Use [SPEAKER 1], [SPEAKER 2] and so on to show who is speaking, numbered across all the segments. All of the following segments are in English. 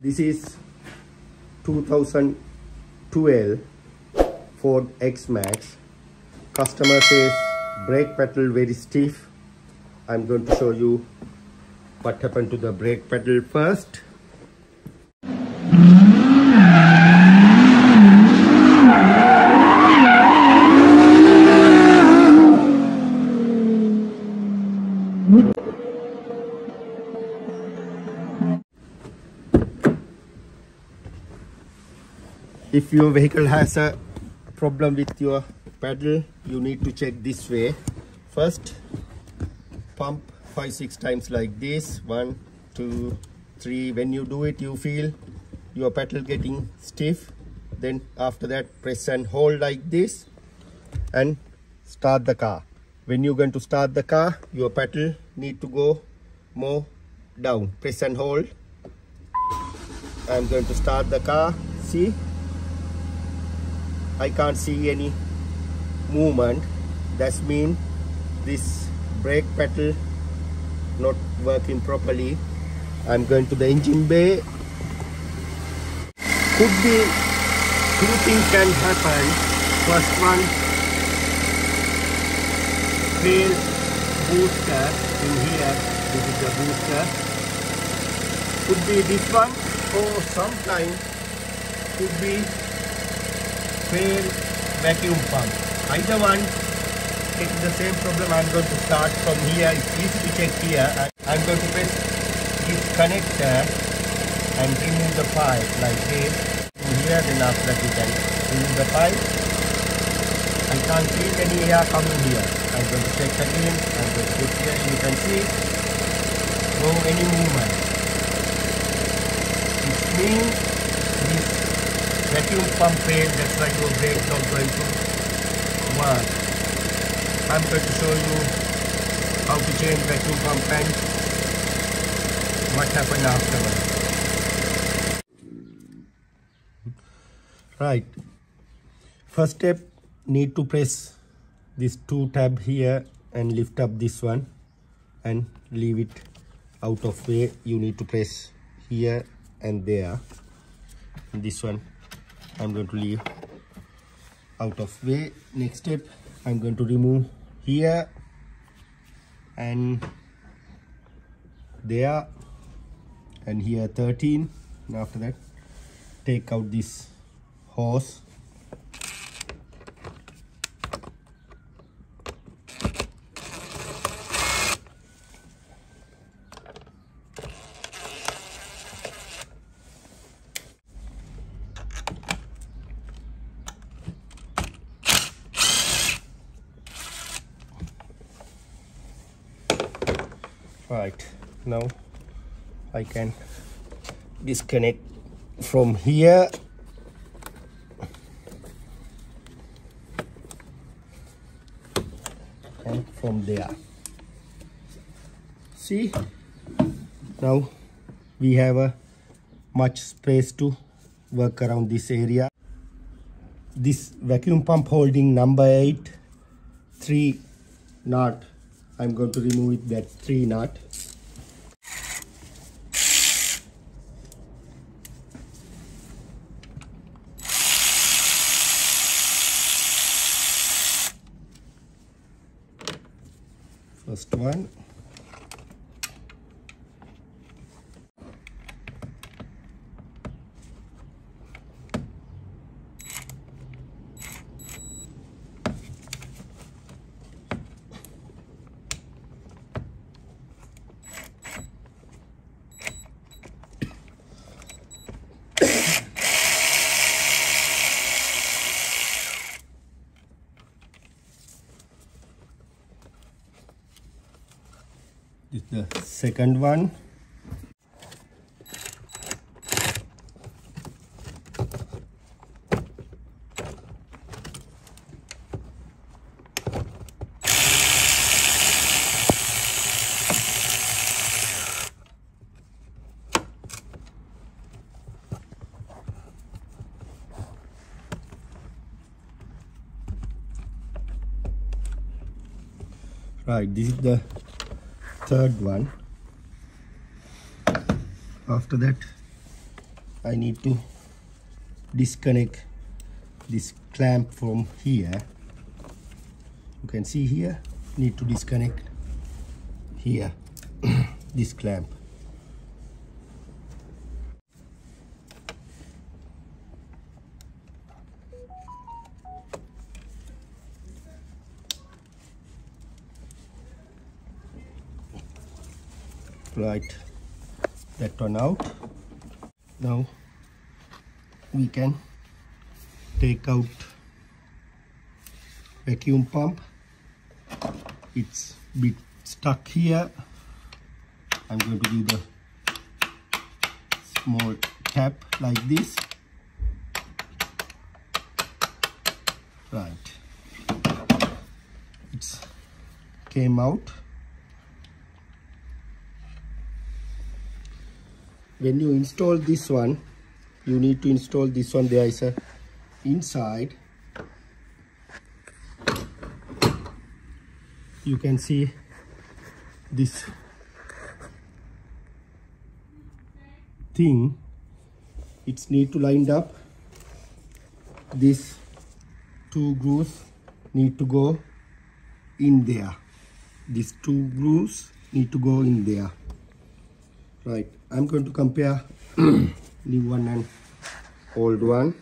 [SPEAKER 1] This is 2012 Ford X-Max. Customer says brake pedal very stiff. I'm going to show you what happened to the brake pedal first. If your vehicle has a problem with your pedal, you need to check this way. First, pump 5-6 times like this. 1, 2, 3. When you do it, you feel your pedal getting stiff. Then after that, press and hold like this and start the car. When you're going to start the car, your pedal need to go more down. Press and hold. I'm going to start the car. See? I can't see any movement. That means this brake pedal not working properly. I'm going to the engine bay. Could be two things can happen. First one, fail booster in here. This is the booster. Could be this one, or sometimes could be fail vacuum pump. Either one, it's the same problem. I'm going to start from here. It's easy to check here. I'm going to press this connector and remove the pipe like this. In here, then after that you can remove the pipe. I can't feel any air coming here. I'm going to check again. I'm going to put here. You can see no any movement. It means this vacuum pump failed, that's why your brake is not going to work. I'm going to show you how to change vacuum pump and what happened afterwards. Right. First step, need to press this 2 tab here and lift up this one and leave it out of way. You need to press here and there. And this one I'm going to leave out of way. Next step, I'm going to remove here and there and here 13. And after that, take out this hose. Right, now I can disconnect from here and from there. See, now we have a much space to work around this area. This vacuum pump holding number 8 3 nut. I'm going to remove it, that 3 nut. First one. This is the second one. Right, this is the third one. After that, I need to disconnect this clamp from here. You can see here, need to disconnect here this clamp. Right, that one out. Now we can take out vacuum pump. It's a bit stuck here. I'm going to give the small tap like this. Right, it's came out. When you install this one, you need to install this one. There is a inside. You can see this thing. It's need to line up. These two grooves need to go in there. These two grooves need to go in there. Right, I'm going to compare new one and old one.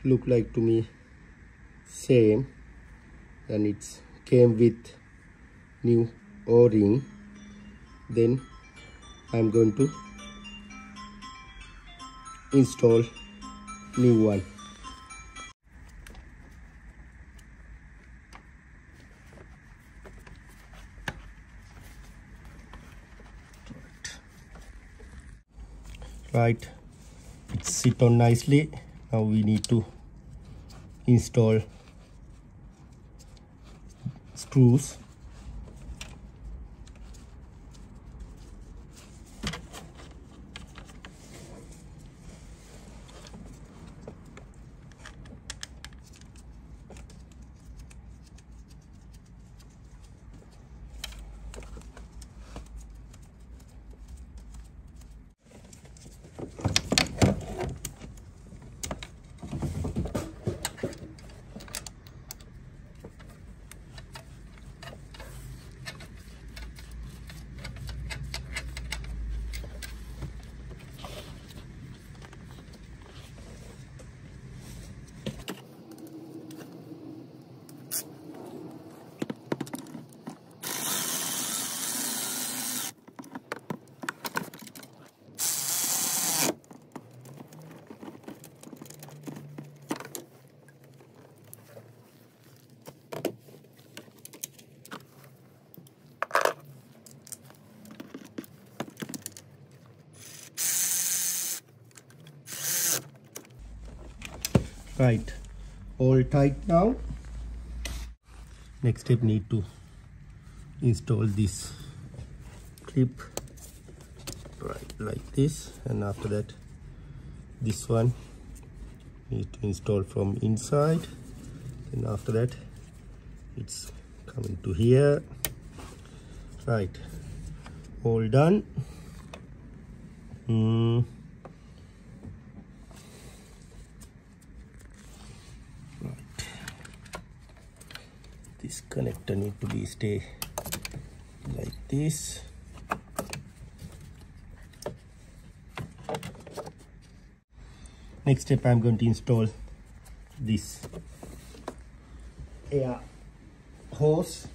[SPEAKER 1] Look like to me same, and it's came with new O-ring. Then I'm going to install new one. Right, it's sit on nicely. Now we need to install screws. Right, all tight now. Next step, need to install this clip right like this, and after that this one need to install from inside, and after that it's coming to here. Right, all done. This connector need to be stay like this. Next step, I'm going to install this air hose.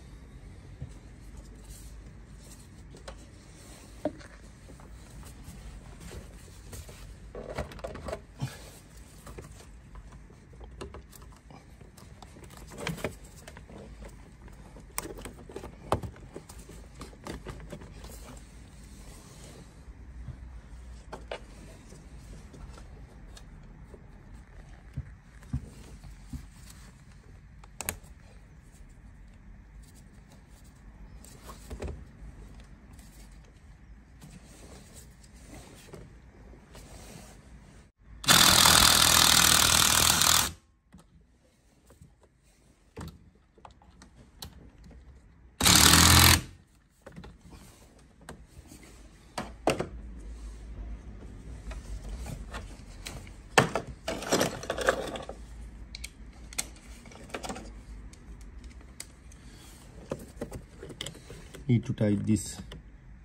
[SPEAKER 1] need to tighten this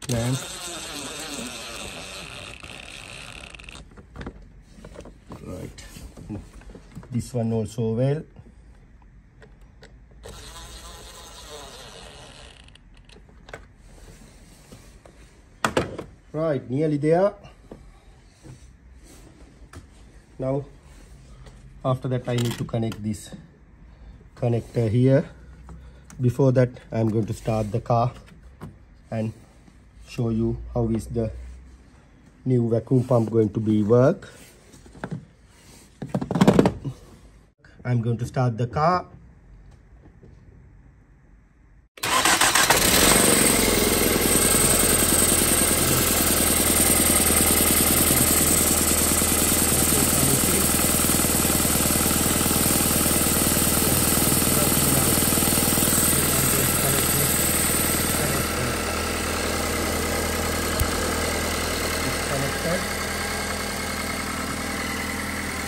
[SPEAKER 1] clamp. Right, this one also well. Right, nearly there. Now after that I need to connect this connector here. Before that I'm going to start the car and show you how is the new vacuum pump going to be work. I'm going to start the car.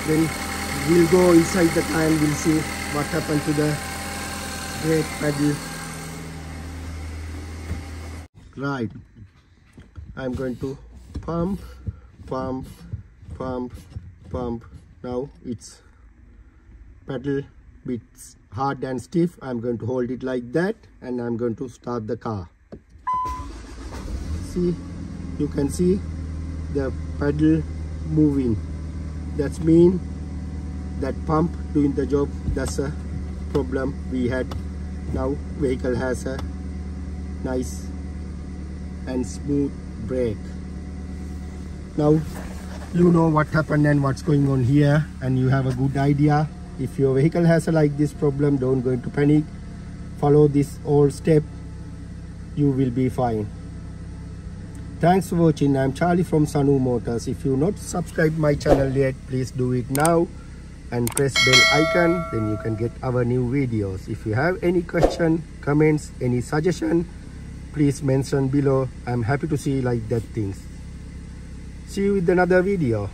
[SPEAKER 1] Then we'll go inside the car and we'll see what happened to the brake pedal. Right, I'm going to pump. Now it's pedal bit hard and stiff. I'm going to hold it like that and I'm going to start the car. See, you can see the pedal moving. That means that pump doing the job. That's a problem we had. Now vehicle has a nice and smooth brake. Now you know what happened and what's going on here, and you have a good idea. If your vehicle has a like this problem, don't go into panic. Follow this all step, you will be fine. Thanks for watching. I'm Charlie from Sanu Motors. If you not subscribed my channel yet, please do it now and press bell icon, then you can get our new videos. If you have any question, comments, any suggestion, please mention below. I'm happy to see like that things. See you with another video.